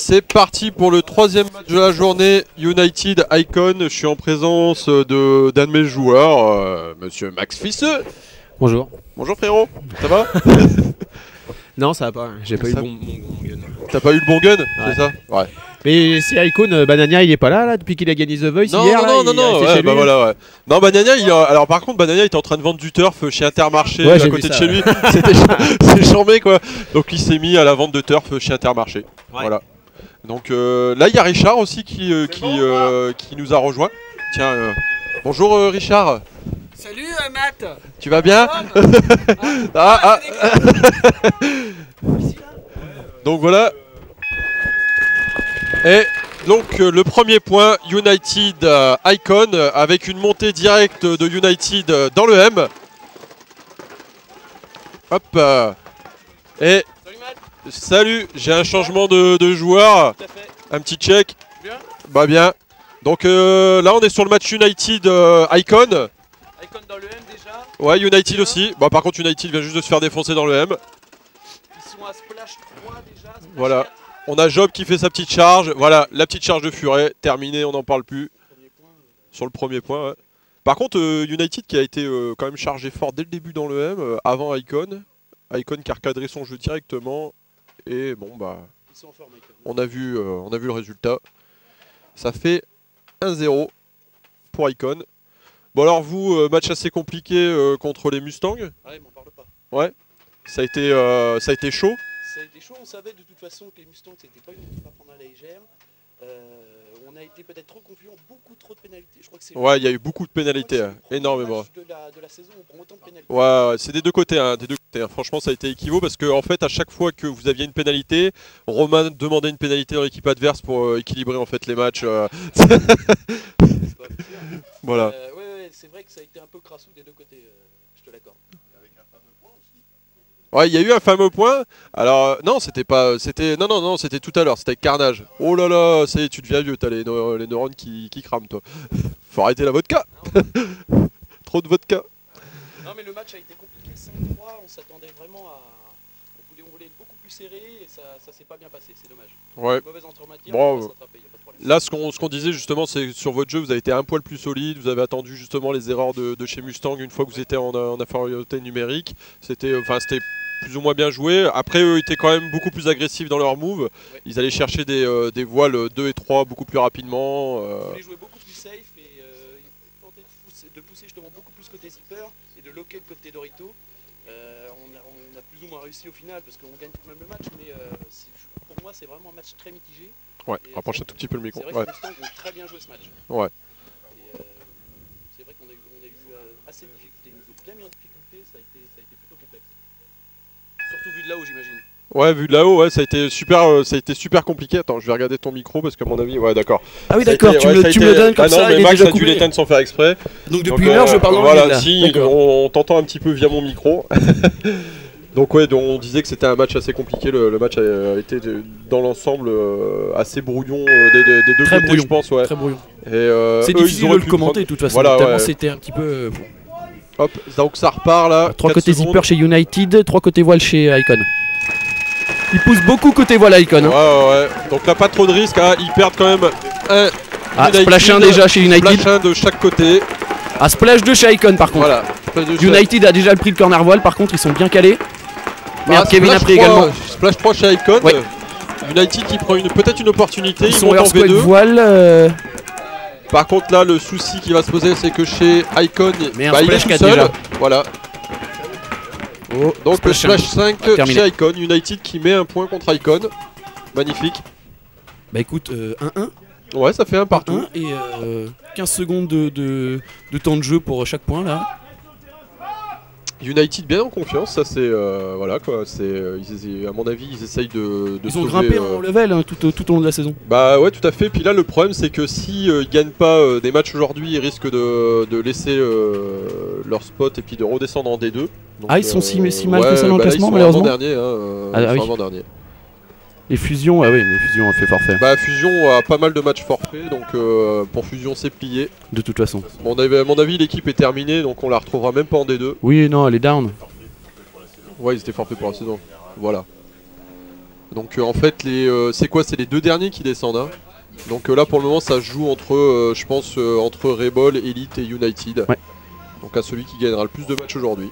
C'est parti pour le troisième match de la journée, United Icon. Je suis en présence d'un de mes joueurs, monsieur Max Fisseux. Bonjour. Bonjour frérot, ça va? Non, ça va pas, j'ai pas eu mon gun. T'as pas eu le bon gun, ouais. C'est ça? Ouais. Mais si Icon, Banania il est pas là depuis qu'il a gagné The Voice non, hier. Non, ouais, bah voilà, ouais. Non, Banania, alors par contre, Banania il était en train de vendre du turf chez Intermarché, ouais, à côté de chez lui. C'est chambé quoi. Donc il s'est mis à la vente de turf chez Intermarché. Ouais. Voilà. Donc là il y a Richard aussi qui nous a rejoint. Tiens, bonjour Richard. Salut Matt. Tu vas bien? Donc voilà. Et donc le premier point, United Icon, avec une montée directe de United dans le M. Hop. Et salut, j'ai un changement de joueur. Un petit check. Bien. Bah bien. Donc là on est sur le match United Icon. Icon dans le M déjà. Ouais, United aussi. Bah par contre United vient juste de se faire défoncer dans le M. Ils sont à Splash 3 déjà. Splash voilà. 4. On a Job qui fait sa petite charge. Voilà, la petite charge de Furet. Terminée, on n'en parle plus. Sur le premier point, ouais. Par contre, United qui a été quand même chargé fort dès le début dans le M, avant Icon. Icon qui a recadré son jeu directement. Et bon, bah, Ils sont en forme, Icon. on a vu le résultat. Ça fait 1-0 pour Icon. Bon alors vous, match assez compliqué contre les Mustangs. Ouais, m'en parle pas. Ouais, ça a été chaud. Ça a été chaud, on savait de toute façon que les Mustangs c'était pas une équipe à prendre à la légère. On a été peut-être trop confiants, beaucoup trop de pénalités. Je crois que c'est ouais, il y a eu beaucoup de pénalités, énormément. De la saison, on prend autant de pénalités. Ouais, c'est des deux côtés, hein, Franchement, ça a été équivaut parce que en fait, à chaque fois que vous aviez une pénalité, Romain demandait une pénalité dans l'équipe adverse pour équilibrer en fait les matchs. Voilà. Ouais, c'est vrai que ça a été un peu crassou des deux côtés. Je te l'accorde. Ouais, il y a eu un fameux point. Alors non, c'était pas, non, c'était tout à l'heure, c'était Carnage. Oh là là, tu deviens vieux, t'as les neurones qui crament toi. Faut arrêter la vodka. Trop de vodka. Non mais le match a été compliqué, 5-3, on s'attendait vraiment à... On voulait être beaucoup plus serré et ça s'est pas bien passé, c'est dommage. Ouais. Mauvaise entrée en matière, bon, on va se rattraper, y a pas de problème. là, ce qu'on disait justement, c'est sur votre jeu, vous avez été un poil plus solide, vous avez attendu justement les erreurs de chez Mustang une fois que vous étiez en infériorité numérique. C'était plus ou moins bien joué. Après, eux étaient quand même beaucoup plus agressifs dans leur move. Ouais. Ils allaient chercher des voiles 2 et 3 beaucoup plus rapidement. Ils voulaient jouer beaucoup plus safe et ils tentaient de pousser justement beaucoup plus côté zipper et de loquer le côté Dorito. On a plus ou moins réussi au final parce qu'on gagne tout de même le match, mais pour moi c'est vraiment un match très mitigé. Ouais, rapproche un tout petit peu le micro. C'est vrai que les Mustangs ont très bien joué ce match. Ouais. Et c'est vrai qu'on a eu assez de difficultés. Ils nous ont bien mis en difficulté, ça a été plutôt complexe. Surtout vu de là-haut, j'imagine. Ouais, vu de là-haut, ouais, ça a été super compliqué. Attends, je vais regarder ton micro parce qu'à mon avis, ouais, d'accord. Ah oui, d'accord, tu me le donnes comme ça. Non, mais Max a dû l'éteindre sans faire exprès. Donc depuis une heure, je parle dans le voilà, si, on t'entend un petit peu via mon micro. Donc ouais, on disait que c'était un match assez compliqué. Le match a été dans l'ensemble assez brouillon des deux côtés, brouillon. Je pense. Ouais. Très brouillon. C'est difficile de le commenter de toute façon. Voilà, tellement c'était un petit peu. Hop, donc ça repart là. 3 côtés zipper chez United, 3 côtés voile chez Icon. Ils poussent beaucoup côté voile Icon. Hein. Ouais. Donc là, pas trop de risques. Hein. Ils perdent quand même un. Splash 1 déjà chez United. Splash 1 de chaque côté. Splash 2 chez Icon par contre. Voilà. United a déjà pris le corner voile, par contre ils sont bien calés. Merde, Kevin a pris également. Splash 3 chez Icon. Ouais. United qui prend peut-être une opportunité. Ils sont en V2. Voile. Par contre là le souci qui va se poser c'est que chez Icon il est tout seul. Déjà. Voilà. Oh, donc le Splash 5 chez Icon. United qui met un point contre Icon. Magnifique. Bah écoute, 1-1. Ouais, ça fait un partout. 1 et 15 secondes de temps de jeu pour chaque point là. United bien en confiance, ça c'est voilà quoi, à mon avis ils essayent de ils ont grimpé en level hein, tout au long de la saison. Bah ouais tout à fait, puis là le problème c'est que si ils gagnent pas des matchs aujourd'hui, ils risquent de laisser leur spot et puis de redescendre en D2. Donc, ils sont si mal que ça dans le classement malheureusement. Dernier, hein, ils sont avant-dernier. Et Fusion, ah oui, mais Fusion a fait forfait. Bah Fusion a pas mal de matchs forfaits, donc pour Fusion c'est plié. De toute façon. Bon, à mon avis l'équipe est terminée, donc on la retrouvera même pas en D2. Oui, non, elle est down. Ouais, ils étaient forfaits pour la saison. Voilà. Donc en fait, c'est quoi? C'est les 2 derniers qui descendent. Hein. Donc là pour le moment ça se joue entre, je pense, entre Rebel, Elite et United. Ouais. Donc à celui qui gagnera le plus de matchs aujourd'hui.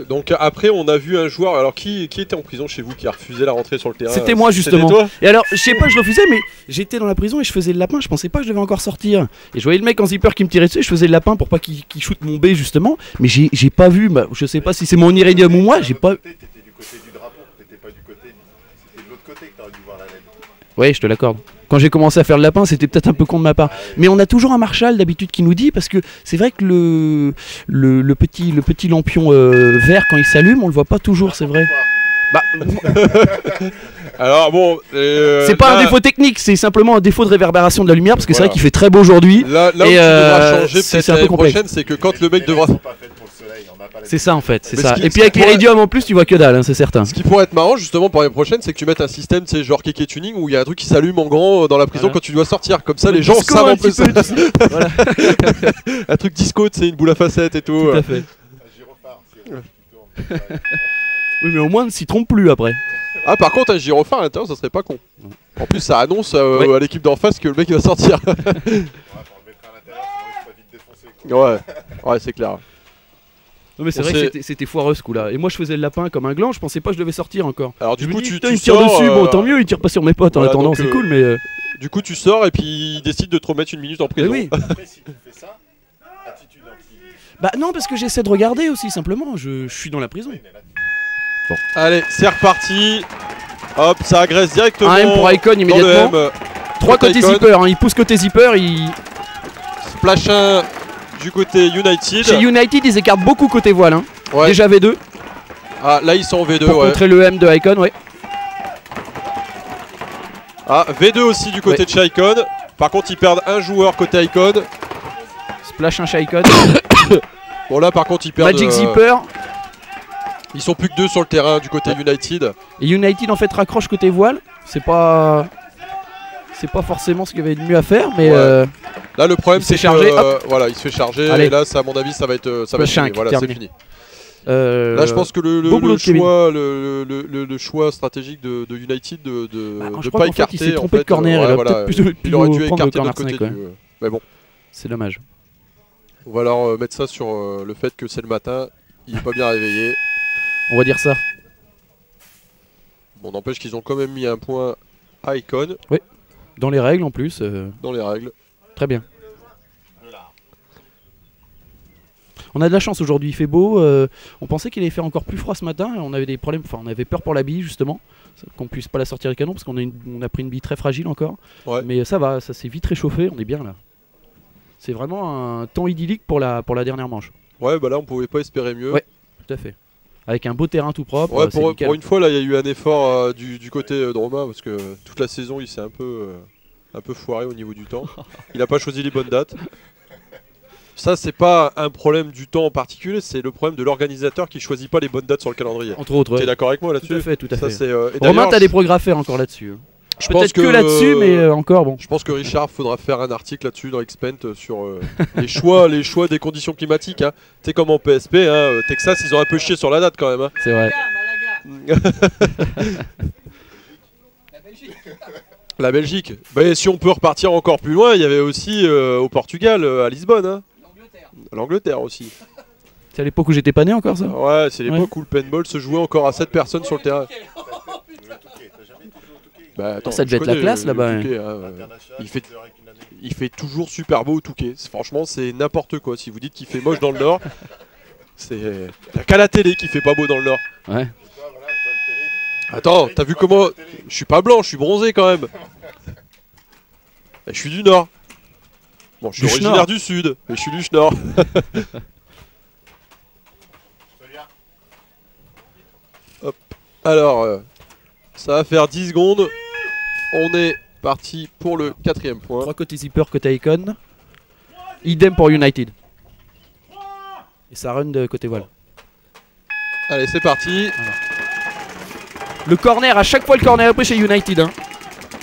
Donc après on a vu un joueur, alors qui était en prison chez vous, qui a refusé la rentrée sur le terrain? C'était moi justement. Toi Et alors je sais pas, je refusais, mais j'étais dans la prison et je faisais le lapin, je pensais pas que je devais encore sortir. Et je voyais le mec en zipper qui me tirait dessus, je faisais le lapin pour pas qu'il shoot mon B justement. Mais j'ai pas vu, bah, je sais pas si c'est mon iridium ou moi, j'ai pas... T'étais du côté du drapeau, t'étais pas du côté... C'était de l'autre côté que t'aurais dû voir la LED. Ouais, je te l'accorde. Quand j'ai commencé à faire le lapin, c'était peut-être un peu con de ma part. Mais on a toujours un Marshall d'habitude qui nous dit, parce que c'est vrai que le petit lampion vert, quand il s'allume, on le voit pas toujours, c'est vrai. Bah, Alors bon, c'est pas un défaut technique, c'est simplement un défaut de réverbération de la lumière, parce que c'est vrai qu'il fait très beau aujourd'hui. Là où tu devras changer peut-être l'année prochaine, c'est que quand le mec devra... C'est ça en fait, c'est Mais ça. ce qui- Et puis avec l'iridium en plus, tu vois que dalle, hein, c'est certain. Ce qui pourrait être marrant justement pour l'année prochaine, c'est que tu mettes un système, tu sais, genre Keke Tuning, où il y a un truc qui s'allume en grand dans la prison quand tu dois sortir. Comme ça, les gens Disco, savent un un peu petit ça. peu, tu sais. Voilà. Un truc disco, tu sais, une boule à facettes et tout. Tout à fait. Oui, mais au moins ne s'y trompe plus après. Ah, par contre, un gyrophare à l'intérieur, ça serait pas con. En plus, ça annonce Ouais. à l'équipe d'en face que le mec il va sortir. Ouais, c'est clair. Non mais c'est On vrai sait- que c'était foireux ce coup-là. Et moi je faisais le lapin comme un gland, je pensais pas que je devais sortir encore. Alors du Je me coup, dis, tu putain, il me tire sors, dessus, bon tant mieux, il tire pas sur mes potes en voilà, attendant, donc, c'est cool, mais... Du coup, tu sors et puis il décide de te remettre une minute en prison. oui. Après, si tu fais ça, attitude anti... Bah non, parce que j'essaie de regarder aussi, simplement, je suis dans la prison. Allez, c'est reparti. Hop, ça agresse directement. Un M pour Icon dans le immédiatement. M. 3 côté Icon. zipper, hein, il pousse côté zipper, il... Splash 1 du côté United. Chez United ils écartent beaucoup côté voile, hein. Ouais. Déjà V2, Ah, là ils sont en V2, pour ouais. contrer le M de Icon, ouais. Ah, V2 aussi du côté de chez Icon. Par contre, ils perdent un joueur côté Icon. Splash un chez Icon. Bon, là par contre, ils perdent. Magic Zipper. Ils sont plus que 2 sur le terrain du côté United. Et United en fait raccroche côté voile. C'est pas forcément ce qu'il y avait de mieux à faire, mais Ouais. Là, le problème, Il se c'est fait charger, que voilà, il se fait charger. Allez. Et là, ça, à mon avis, ça va être fini. Shank, Voilà, c'est terminé. fini. Là, je pense que le beau boulot de Kevin. choix, le choix stratégique de United de je de crois pas qu'en fait, écarter. il s'est en trompé de fait, corner, il a voilà, peut-être plus il aurait dû prendre le écarter de corner l'autre côté snake, du. Mais bon, c'est dommage. on va alors mettre ça sur le fait que c'est le matin. Il est pas bien réveillé. On va dire ça. Bon, n'empêche qu'ils ont quand même mis un point à Icon Dans les règles en plus, dans les règles. très bien. On a de la chance aujourd'hui, il fait beau. On pensait qu'il allait faire encore plus froid ce matin. On avait des problèmes, enfin on avait peur pour la bille justement, qu'on puisse pas la sortir du canon parce qu'on a pris une bille très fragile encore. Ouais. Mais ça va, ça s'est vite réchauffé, on est bien là. C'est vraiment un temps idyllique pour la dernière manche. Ouais, bah là, on pouvait pas espérer mieux. Ouais. Tout à fait. Avec un beau terrain tout propre. Ouais, c'est nickel. pour une fois, là, il y a eu un effort du côté de Romain parce que toute la saison, il s'est un peu foiré au niveau du temps. Il a pas choisi les bonnes dates. Ça, c'est pas un problème du temps en particulier, c'est le problème de l'organisateur qui choisit pas les bonnes dates sur le calendrier. Entre autres. T'es ouais. d'accord avec moi là-dessus? Tout à fait, tout à Ça, fait. c'est, et Romain, d'ailleurs, t'as des progrès à faire encore là-dessus. je pense Peut-être que là-dessus, mais encore bon. Je pense que Richard faudra faire un article là-dessus dans Xpent sur les choix des conditions climatiques. Hein. Tu sais comme en PSP, hein, Texas ils ont un peu chié sur la date quand même. Hein. C'est vrai. La Belgique. Bah, si on peut repartir encore plus loin, il y avait aussi au Portugal, à Lisbonne. Hein. L'Angleterre aussi. C'est à l'époque où j'étais pas né encore ça. Ouais, c'est l'époque où le paintball se jouait encore à 7 personnes sur le terrain. Bah, attends, Ça devait je être la connais classe, le là-bas, Touquet, hein, il fait toujours super beau au Touquet. Franchement, c'est n'importe quoi. Si vous dites qu'il fait moche dans le Nord, c'est y a qu'à la télé qui fait pas beau dans le Nord. Ouais. Attends, t'as vu comment je suis pas blanc, je suis bronzé quand même. Et je suis du Nord. Bon, je suis Du originaire Schnorr. du Sud, mais je suis du Schnorr. Hop. Alors, ça va faire 10 secondes. On est parti pour le 4ème point. 3 côté zipper, côté Icon. Idem pour United. Et ça run de côté voile. Allez, c'est parti. Le corner, à chaque fois le corner est pris chez United. Hein.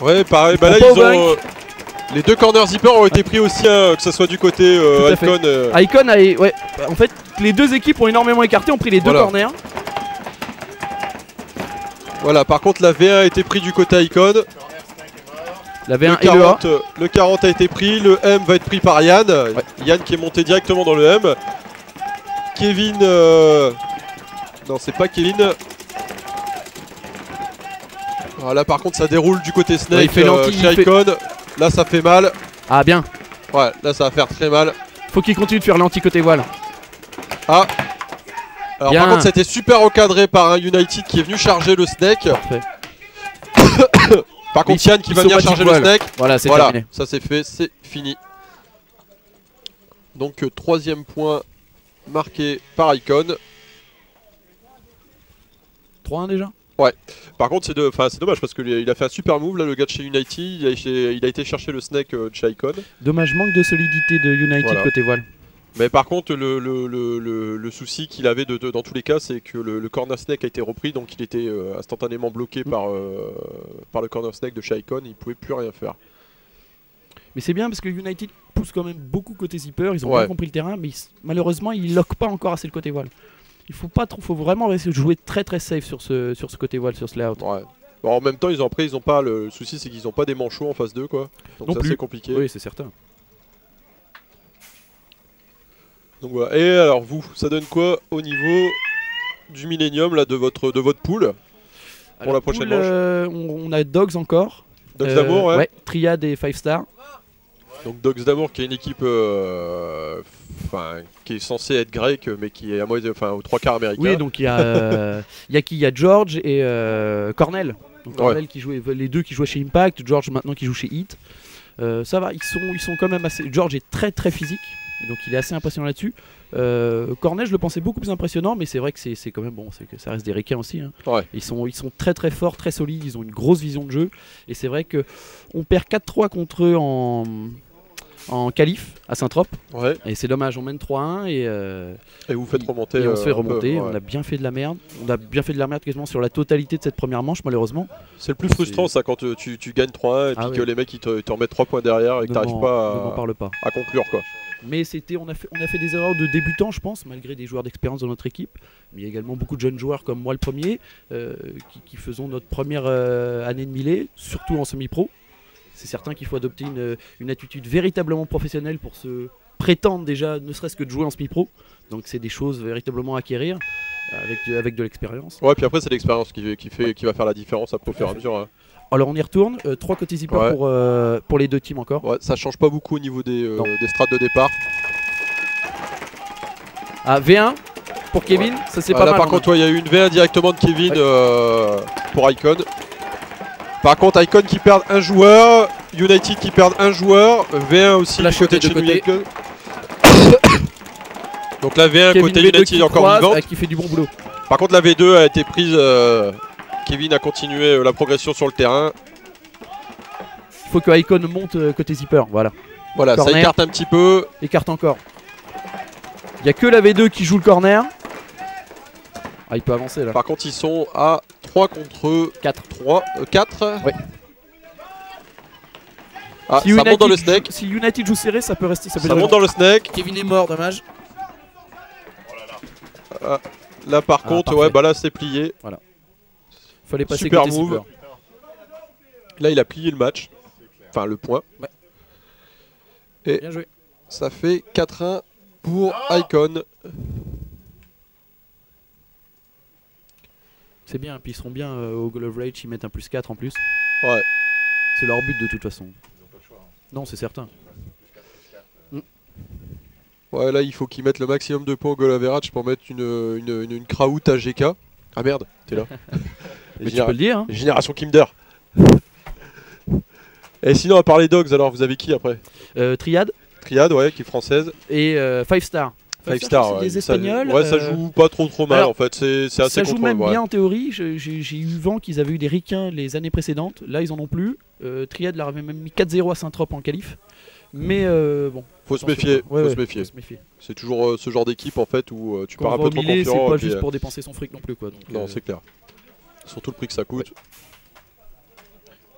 Ouais, pareil. Bah là, prend ils pas au ont. Les 2 corners zipper ont été pris aussi, hein, que ce soit du côté à fait. Icon. Icon a, ouais, en fait, les deux équipes ont énormément écarté, ont pris les deux Voilà. corners. Voilà, par contre la V1 a été pris du côté Icon. La Le V1 et le A. 40, le 40 a été pris, le M va être pris par Yann. Yann qui est monté directement dans le M. Kevin... Non, c'est pas Kevin. Voilà, par contre ça déroule du côté Snake, Ouais, il fait l'anti, chez il fait- Icon. Là ça fait mal. Ah bien, Ouais, là ça va faire très mal. faut qu'il continue de faire l'anti côté voile. Ah. Alors Bien. par contre ça a été super encadré par un United qui est venu charger le Snake. Parfait. Par contre Ils- Yann qui ils va sont venir pas charger type le voile. Snake. Voilà, c'est Voilà, terminé. ça c'est fait, c'est fini. Donc troisième point marqué par Icon. 3-1 déjà. Par contre c'est dommage parce qu'il a fait un super move là, le gars de chez United, il a été chercher le Snake de chez Icon. Dommage, manque de solidité de United Voilà. côté voile. Mais par contre le souci qu'il avait dans tous les cas, c'est que le corner Snake a été repris, donc il était instantanément bloqué par le corner Snake de chez Icon, il pouvait plus rien faire. Mais c'est bien parce que United pousse quand même beaucoup côté zipper, ils ont Ouais. bien compris le terrain, mais malheureusement ils lockent pas encore assez le côté voile. Il faut pas trop, faut vraiment essayer de jouer très très safe sur ce côté voile, sur ce layout. Ouais. Bon, en même temps, ils ont pas le souci, c'est qu'ils ont pas des manchots en face d'eux, quoi. Donc Non c'est plus. assez compliqué. Oui, c'est certain. Donc voilà. Et alors vous, ça donne quoi au niveau du Millennium là de votre pool pour la prochaine manche? On a Dogs encore. Dogs d'Amour, ouais. Triad et 5 Star. Donc Dogs d'Amour qui est une équipe qui est censée être grecque mais qui est à moitié, aux trois quarts américain. Oui, donc il y a il y a qui? Il y a George et Cornell. Donc Cornell qui jouait, les deux qui jouaient chez Impact, George maintenant qui joue chez Heat. Ça va, ils sont quand même assez. George est très très physique, donc il est assez impressionnant là-dessus. Cornell, je le pensais beaucoup plus impressionnant, mais c'est vrai que c'est quand même bon, c'est que ça reste des ricains aussi. Hein. Ouais. Ils sont très très forts, très solides, ils ont une grosse vision de jeu, et c'est vrai que on perd 4-3 contre eux en qualif à Saint-Trope, Ouais. et c'est dommage, on mène 3-1 et vous faites remonter. et on se fait un peu, remonter. ouais. On a bien fait de la merde. On a bien fait de la merde quasiment sur la totalité de cette première manche, malheureusement. C'est le plus frustrant ça quand tu gagnes 3-1 et puis Ah que ouais. les mecs ils te remettent 3 points derrière et que Ne t'arrives m'en pas parle pas. à conclure quoi. Mais on a fait des erreurs de débutants, je pense, malgré des joueurs d'expérience dans notre équipe. Mais il y a également beaucoup de jeunes joueurs comme moi le premier, qui faisons notre première année de Millet, surtout en semi-pro. C'est certain qu'il faut adopter une attitude véritablement professionnelle pour se prétendre déjà, ne serait-ce que de jouer en semi-pro. Donc c'est des choses véritablement à acquérir avec de l'expérience. Ouais, puis après c'est l'expérience qui va faire la différence après au fur et à mesure. Hein. Alors on y retourne, 3 côtés zipper Ouais. pour les deux teams encore. Ouais, ça change pas beaucoup au niveau des Non. strates de départ. Ah, V1 pour Kevin, ça c'est pas Là mal. par hein. contre il y a eu une V1 directement de Kevin Ouais. pour Icon. Par contre Icon qui perd un joueur, United qui perd un joueur, V1 aussi Flash du côté de de chez côté. United. Donc la V1 Kevin côté V2 United qui est encore croise, vivante. qui fait du bon boulot. Par contre la V2 a été prise, Kevin a continué la progression sur le terrain. Il faut que Icon monte côté zipper, voilà. Voilà, ça Corner. écarte un petit peu. Écarte encore. Il n'y a que la V2 qui joue le corner. Ah, il peut avancer là. Par contre ils sont à 3 contre 4. 4. Ouais. Ah, Si ça United monte dans le joue- snake. Si United joue serré, ça peut rester. Ça peut Ça durer monte dans le snake. Kevin est mort, dommage. Là par Ah, contre, parfait. ouais, bah là c'est plié. Fallait passer Super côté move. zipper. Là il a plié le match. Enfin le point. Bien joué. Ça fait 4-1 pour Icon. C'est bien, puis ils seront bien au Glove Rage, ils mettent un +4 en plus. Ouais. C'est leur but de toute façon. Non, c'est certain. Ouais, là il faut qu'ils mettent le maximum de points au goal average pour mettre une crowd à GK. Ah merde, t'es là. Et tu peux le dire. Hein. Génération Kinder. Et sinon, à part les Dogs, alors vous avez qui après? Triad Triad, ouais, qui est française. et 5 Star. 5 Star, c'est ouais. des Espagnols. Ouais, ça joue pas trop mal alors, en fait. C'est assez Ça joue contrôlable. même Ouais. bien en théorie. J'ai eu vent qu'ils avaient eu des ricains les années précédentes. Là, ils en ont plus. Triad leur avait même mis 4-0 à Saint-Trope en qualif. Mais bon. Faut se méfier. Ouais, Faut ouais, se méfier. faut se méfier. C'est toujours ce genre d'équipe en fait où tu Quand pars on un va peu au trop Millet, confiant. c'est pas et puis, juste pour dépenser son fric non plus, quoi. Donc, Non, c'est clair. Surtout le prix que ça coûte.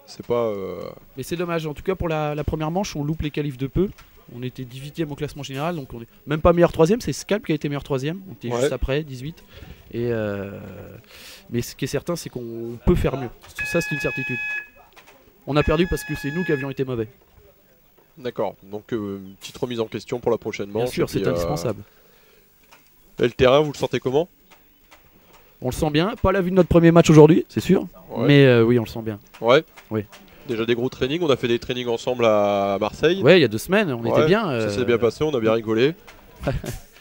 C'est pas. Mais c'est dommage. En tout cas, pour la première manche, on loupe les qualifs de peu. On était 18e au classement général, donc on est même pas meilleur 3e, c'est Scalp qui a été meilleur 3e. On était juste après, 18. Mais ce qui est certain, c'est qu'on peut faire mieux. Ça, c'est une certitude. On a perdu parce que c'est nous qui avions été mauvais. D'accord, donc une petite remise en question pour la prochaine manche. Bien sûr, c'est indispensable. Et le terrain, vous le sentez comment? On le sent bien, pas la vue de notre premier match aujourd'hui, c'est sûr, mais oui, on le sent bien. Ouais. Oui. Déjà des gros trainings, on a fait des trainings ensemble à Marseille. Ouais, il y a 2 semaines, on était bien. Ça s'est bien passé, on a bien rigolé.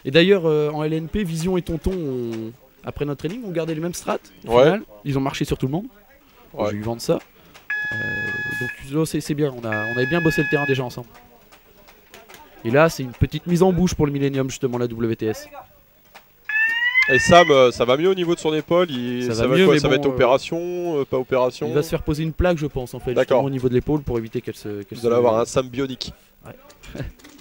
Et d'ailleurs, en LNP, Vision et Tonton, après notre training, ont gardé les mêmes strates. Au final. Ils ont marché sur tout le monde. J'ai eu vent de ça. Donc c'est bien, on avait bien bossé le terrain déjà ensemble. Et là, c'est une petite mise en bouche pour le Millennium, justement, la WTS. Et Sam, ça va mieux au niveau de son épaule? Ça va, mieux, quoi, mais ça va bon, être opération, pas opération? Il va se faire poser une plaque, je pense, en fait, justement, au niveau de l'épaule pour éviter qu'elle se. Vous allez avoir un Sam bionique. Ouais.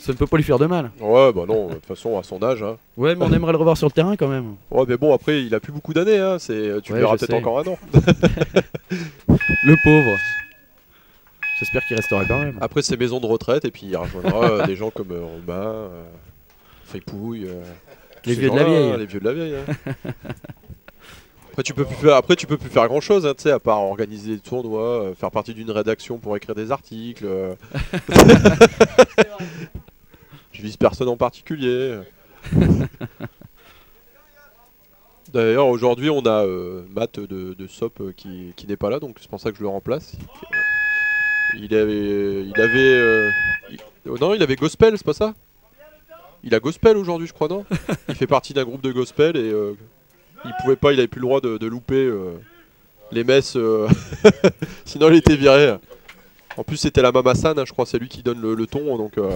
Ça ne peut pas lui faire de mal. Ouais, bah non, de toute façon, à son âge. Hein. Ouais, mais on aimerait le revoir sur le terrain quand même. Ouais, mais bon, après, il a plus beaucoup d'années. Hein. Tu le verras peut-être encore un an. Le pauvre. J'espère qu'il restera quand même. Après, c'est maison de retraite, et puis il rejoindra des gens comme Romain, Fripouille. Les vieux de la vieille. Les vieux de la vieille. Hein. Après, tu peux plus faire grand chose, hein, à part organiser des tournois, faire partie d'une rédaction pour écrire des articles. Je vise personne en particulier. D'ailleurs, aujourd'hui, on a Matt de SOP qui n'est pas là, donc c'est pour ça que je le remplace. Il avait Gospel, c'est pas ça? Il a Gospel aujourd'hui, je crois, non? Il fait partie d'un groupe de Gospel et il pouvait pas, il avait plus le droit de louper les messes, sinon il était viré. En plus, c'était la Mama San, hein, je crois, c'est lui qui donne le ton, donc. C'est le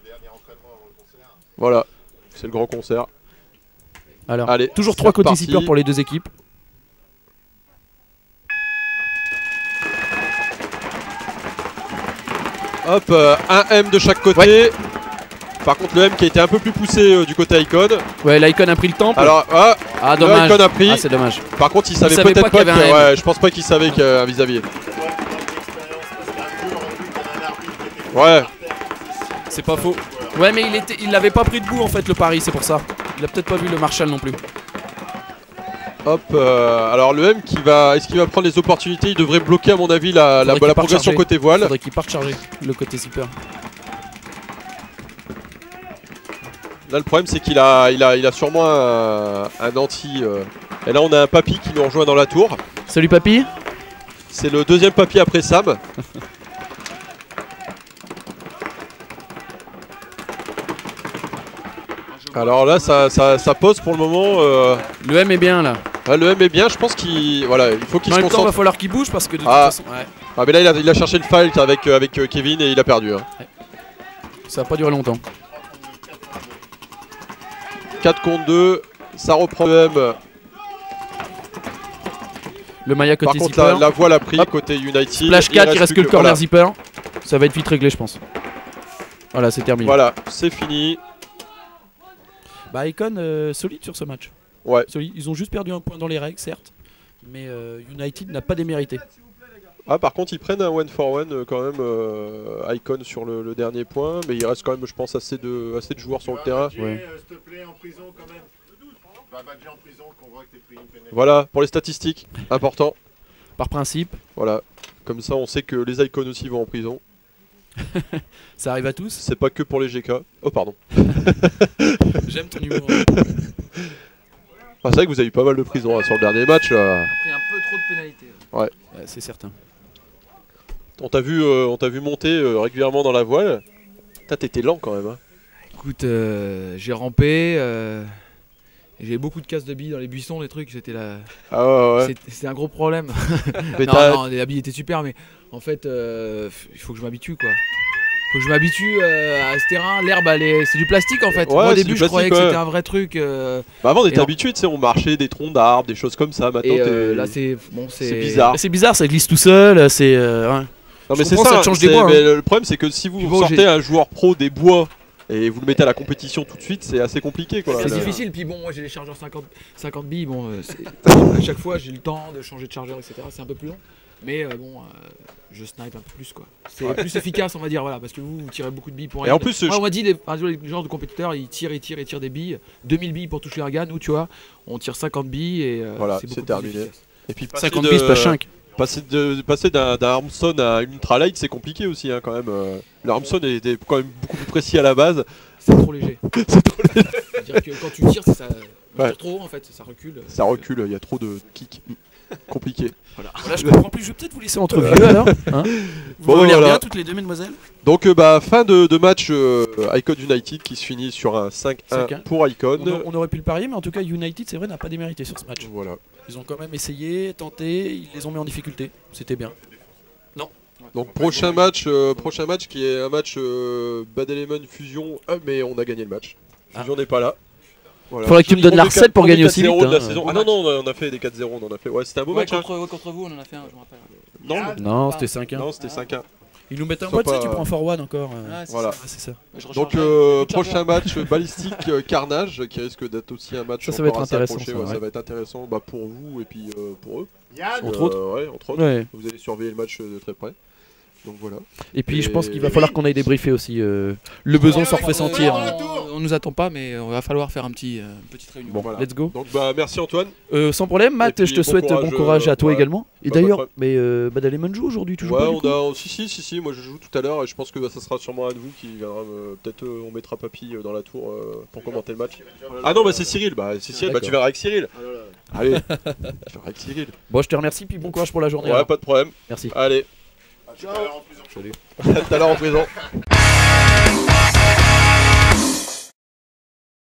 dernier entraînement avant le concert. Voilà, c'est le grand concert. Alors, allez, toujours 3 côtés zippers pour les 2 équipes. Hop, un M de chaque côté. Ouais. Par contre, le M qui a été un peu plus poussé du côté Icon. Ouais, l'Icon a pris le temple. Alors, dommage. L'Icon a pris. Ah, c'est dommage. Par contre, il savait peut-être pas qu'il y avait ouais, je pense pas qu'il savait qu'il y avait un vis-à-vis. Ouais. C'est pas faux. Ouais, mais il l'avait pas pris debout en fait, le pari, c'est pour ça. Il a peut-être pas vu le Marshall non plus. Hop, alors le M est-ce qu'il va prendre les opportunités? Il devrait bloquer à mon avis la progression côté voile. Faudrait qu'il parte charger le côté zipper. Là le problème c'est qu'il a sûrement un anti. Et là on a un papy qui nous rejoint dans la tour. Salut papy. C'est le deuxième papy après Sam. Alors là ça pose pour le moment. Le M est bien là. Le M est bien, je pense qu'il faut qu'il se concentre. Il va falloir qu'il bouge parce que de toute façon. Ouais. Ah mais là il a cherché le fight avec Kevin et il a perdu. Hein. Ouais. Ça va pas durer longtemps. 4 contre 2, ça reprend le M. Le Maya côté par zipper. Contre la voile a pris côté United. Splash 4, il reste que le corner zipper. Ça va être vite réglé je pense. Voilà, c'est terminé. Voilà, c'est fini. Bah Icon solide sur ce match. Ouais. Solide. Ils ont juste perdu un point dans les règles certes. Mais United n'a pas démérité. Ah par contre ils prennent un 1-for-1 quand même Icon sur le dernier point. Mais il reste quand même je pense assez de joueurs sur le terrain. Ouais. S'il te plaît en prison quand même. Va badger en prison qu'on voit que t'es pris une pénalité. Voilà pour les statistiques, important. Par principe. Voilà, comme ça on sait que les Icons aussi vont en prison. Ça arrive à tous. C'est pas que pour les GK. Oh pardon. J'aime ton humour. C'est vrai que vous avez eu pas mal de prison hein, sur le dernier match. On a pris un peu trop de pénalités. Ouais. C'est certain. On t'a vu monter régulièrement dans la voile. T'étais lent quand même. Hein. Écoute, j'ai rampé. J'ai beaucoup de casse de billes dans les buissons, les trucs. C'était là. Ah ouais. C'était un gros problème. Mais non, les billes étaient super, mais en fait, il faut que je m'habitue quoi. Faut que je m'habitue à ce terrain. L'herbe, c'est du plastique en fait. Ouais, moi au début, je croyais que c'était un vrai truc. Bah avant, on était habitué, tu sais, on marchait des troncs d'arbres, des choses comme ça. Maintenant, là, c'est bizarre. C'est bizarre, ça glisse tout seul. C'est. Ouais. Non, mais c'est ça. Ça change des bois. Mais le problème, c'est que si vous sortez un joueur pro des bois et vous le mettez à la compétition tout de suite, c'est assez compliqué quoi. C'est difficile. Puis bon, moi j'ai les chargeurs 50 billes. Bon, à chaque fois, j'ai le temps de changer de chargeur, etc. C'est un peu plus long. Mais bon, je snipe un peu plus quoi. C'est plus efficace on va dire voilà parce que vous tirez beaucoup de billes pour Et rien. en plus, Moi, on m'a dit les genres de compétiteurs ils tirent des billes, 2000 billes pour toucher Argan, nous tu vois, on tire 50 billes et Voilà, c'est c'est beaucoup plus terminé. efficace. Et puis 50 bis, pas 5. passer d'un Armson à une ultralight, c'est compliqué aussi quand même. Le Armson était quand même beaucoup plus précis à la base. C'est trop léger. C'est trop léger. C'est-à-dire que quand tu tires, ça Ouais. tire trop haut en fait, ça recule. Ça recule, il y a trop de kicks. Compliqué. Voilà, je comprends plus. Je vais peut-être vous laisser entre vieux alors. Hein vous Bon, m'avez l'air voilà. bien toutes les deux, mesdemoiselles. Donc fin de match Icon United qui se finit sur un 5-1 5-1. pour Icon. On aurait pu le parier, mais en tout cas, United, c'est vrai, n'a pas démérité sur ce match. Voilà. Ils ont quand même essayé, tenté, ils les ont mis en difficulté. C'était bien. Donc prochain match qui est un match Bad Element Fusion, mais on a gagné le match. Fusion n'est pas là. Voilà. Faudrait que tu me donnes la On est recette pour on est gagner aussi 4-0 vite, de la hein. saison. Ah non, on a fait des 4-0, on en a fait. Ouais, c'était un beau Ouais, match. Hein. contre vous, on en a fait un, je me rappelle. Non, Non, c'était 5-1. non, c'était 5-1. Ils nous mettent un Sois mode, tu sais, pas- tu prends forward encore. Voilà. C'est ça. Donc prochain match Ballistic Carnage qui risque d'être aussi un match Ça va être encore assez intéressant, accroché, ça, ouais, ouais. ça va être intéressant pour vous et puis pour eux. Yann, Entre autres. Ouais, entre autres. Ouais. Vous allez surveiller le match de très près. Donc voilà. Et puis je Et- pense qu'il va falloir qu'on aille débriefer aussi. Le besoin s'en refait sentir. On nous attend pas, mais on va falloir faire une petite réunion. Bon, Voilà. let's go. Donc merci Antoine. Sans problème, Matt, Et puis, je te souhaite bon courage à toi ouais. également. Et Bah, pas d'ailleurs, de mais Bad Element joue aujourd'hui, tu joues Ouais, pas du coup on a si, moi je joue tout à l'heure et je pense que ça sera sûrement un de vous qui viendra peut-être on mettra Papy dans la tour pour commenter le match. Ah non, bah c'est Cyril, c'est Cyril, D'accord. tu verras avec Cyril. Allez, tu verras avec Cyril. Bon, je te remercie, puis bon courage pour la journée. Ouais, alors. pas de problème. Merci. Allez, à tout à l'heure en prison. à tout à l'heure en prison.